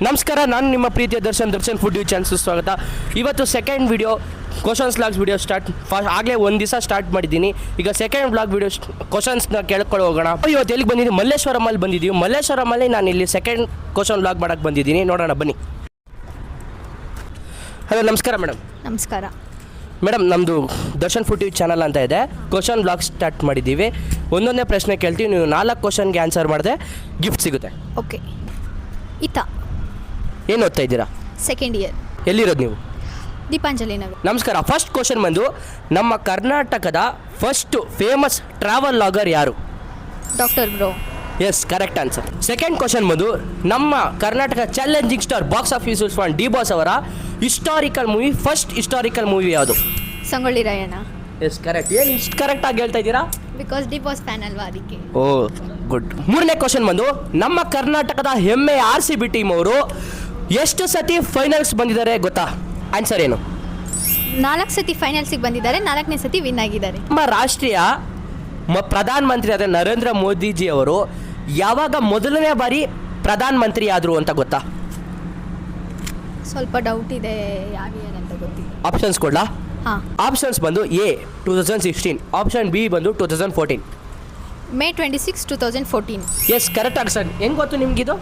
ನಮಸ್ಕಾರ, ನಾನು ನಿಮ್ಮ ಪ್ರೀತಿಯ ದರ್ಶನ್ ಫುಡ್ ಚಾನಲ್ ಸ್ವಾಗತ. ಇವತ್ತು second video questions vlogs video ಆಗಲೇ ಒಂದು ದಿವಸ ಸ್ಟಾರ್ಟ್ ಮಾಡಿದ್ದೀನಿ. ಈಗ ಸೆಕೆಂಡ್ ವ್ಲಾಗ್ ವಿಡಿಯೋ ಕ್ವಶನ್ಸ್ನ ಕೇಳ್ಕೊಂಡು ಹೋಗೋಣ. ಇವತ್ತು ಎಲ್ಲಿಗೆ ಬಂದಿದ್ದೀವಿ? ಮಲ್ಲೇಶ್ವರಮಲ್ಲಿ ಬಂದಿದ್ದೀವಿ. ಮಲ್ಲೇಶ್ವರಮಲ್ಲಿ ನಾನು ಇಲ್ಲಿ ಸೆಕೆಂಡ್ ಕ್ವಶನ್ ವ್ಲಾಗ್ ಮಾಡೋಕ್ಕೆ ಬಂದಿದ್ದೀನಿ. ನೋಡೋಣ ಬನ್ನಿ. ಹಲೋ, ನಮಸ್ಕಾರ ಮೇಡಮ್. ನಮಸ್ಕಾರ ಮೇಡಮ್, ನಮ್ಮದು ದರ್ಶನ್ ಫುಡ್ ಚಾನಲ್ ಅಂತ ಇದೆ. ಕ್ವಶನ್ ವ್ಲಾಗ್ ಸ್ಟಾರ್ಟ್ ಮಾಡಿದ್ದೀವಿ. ಒಂದೊಂದೇ ಪ್ರಶ್ನೆ ಕೇಳ್ತೀವಿ. ನೀವು 4 ಕ್ವಶನ್ಗೆ ಆನ್ಸರ್ ಮಾಡಿದೆ ಗಿಫ್ಟ್ ಸಿಗುತ್ತೆ. ಓಕೆ. ಇತ ಏನು ಓದ್ತಾ ಇದ್ದೀರಾ? Second year. ಎಲ್ಲಿರೋದು ನೀವು? ದೀಪಾಂಜಲಿ ನಗರ್. ನಮಸ್ಕಾರ. ಫಸ್ಟ್ ಕ್ವಶನ್ ಬಂದು, ನಮ್ಮ ಕರ್ನಾಟಕದ ಫಸ್ಟ್ ಫೇಮಸ್ ಟ್ರಾವೆಲ್ ಲಾಗರ್ ಯಾರು? Doctor bro. Yes, correct answer. Second question ಬಂದು, ನಮ್ಮ Karnataka challenging star box office ಫಂಡ್ ಡಿ ಬಾಸ್ ಅವರ ಫಸ್ಟ್ ಹಿಸ್ಟಾರಿಕಲ್ ಮೂವಿ ಯಾವುದು? ಸಂಗೊಳ್ಳಿ ರಾಯಣ್ಣ. Yes, correct. ಏನು ಇಷ್ಟು ಕರೆಕ್ಟಾಗಿ ಹೇಳ್ತಾ ಇದ್ದೀರಾ? ಬಿಕಾಸ್ ಡಿ ಬಾಸ್ ಫ್ಯಾನ್ ಅಲ್ವಾ, ಅದಕ್ಕೆ. ಓ, ಗುಡ್. ಮೂರನೇ ಕ್ವಶನ್ ಬಂದು, ನಮ್ಮ ಕರ್ನಾಟಕದ ಹೆಮ್ಮೆ RCB ಟೀಮ್ ಅವರು ಎಷ್ಟು ಸತಿ ಫೈನಲ್ಸ್ ಬಂದಿದ್ದಾರೆ ಗೊತ್ತಾ? ಆನ್ಸರ್ ಏನು? 4 ಸತಿ ಫೈನಲ್ಸಿಗೆ ಬಂದಿದ್ದಾರೆ, 4ನೇ ಸತಿ ವಿನ್ ಆಗಿದ್ದಾರೆ. ನಮ್ಮ ರಾಷ್ಟ್ರೀಯ ಪ್ರಧಾನಮಂತ್ರಿ ಆದ ನರೇಂದ್ರ ಮೋದಿಜಿ ಅವರು ಯಾವಾಗ ಮೊದಲನೇ ಬಾರಿ ಪ್ರಧಾನಮಂತ್ರಿ ಆದರು ಅಂತ ಗೊತ್ತಾ? ಸ್ವಲ್ಪ ಡೌಟ್ ಇದೆ, ಯಾವ ಇಯರ್ ಅಂತ ಗೊತ್ತಿಲ್ಲ. ಆಪ್ಷನ್ಸ್ ಕೊಡ್ಲಾ? ಹಾಂ. ಆಪ್ಷನ್ಸ್ ಬಂದು ಎ 2016, ಆಪ್ಷನ್ ಬಿ ಬಂದು 2014. May 26, 2014. Yes, correct answer. ಹೆಂಗೆ ಗೊತ್ತು ನಿಮಗಿದು?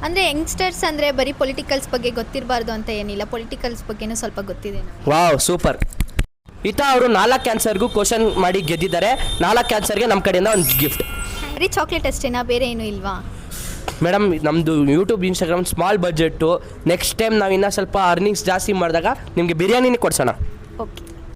ಅಂದರೆ ಯಂಗ್ಸ್ಟರ್ಸ್ ಅಂದರೆ ಬರೀ ಪೊಲಿಟಿಕಲ್ಸ್ ಬಗ್ಗೆ ಗೊತ್ತಿರಬಾರ್ದು ಅಂತ ಏನಿಲ್ಲ, ಪೊಲಿಟಿಕಲ್ಸ್ ಬಗ್ಗೆನೂ ಸ್ವಲ್ಪ ಗೊತ್ತಿದೆ ನನಗೆ. Wow, super. ಅವರು 4 ಆನ್ಸರ್ಗೂ ಕ್ವಶನ್ ಮಾಡಿ ಗೆದ್ದಿದ್ದಾರೆ. 4 ಆನ್ಸರ್ಗೆ ನಮ್ಮ ಕಡೆಯಿಂದ ಒಂದು ಗಿಫ್ಟ್. ಬರೀ ಚಾಕ್ಲೇಟ್ ಅಷ್ಟೇನಾ, ಬೇರೆ ಏನೂ ಇಲ್ವಾ? ಮೇಡಮ್, ನಮ್ಮದು YouTube, Instagram small budget. Next time ನಾವು ಇನ್ನೂ ಸ್ವಲ್ಪ ಅರ್ನಿಂಗ್ಸ್ ಜಾಸ್ತಿ ಮಾಡಿದಾಗ ನಿಮಗೆ ಬಿರಿಯಾನಿನೇ ಕೊಡ್ಸೋಣ. ಓಕೆ.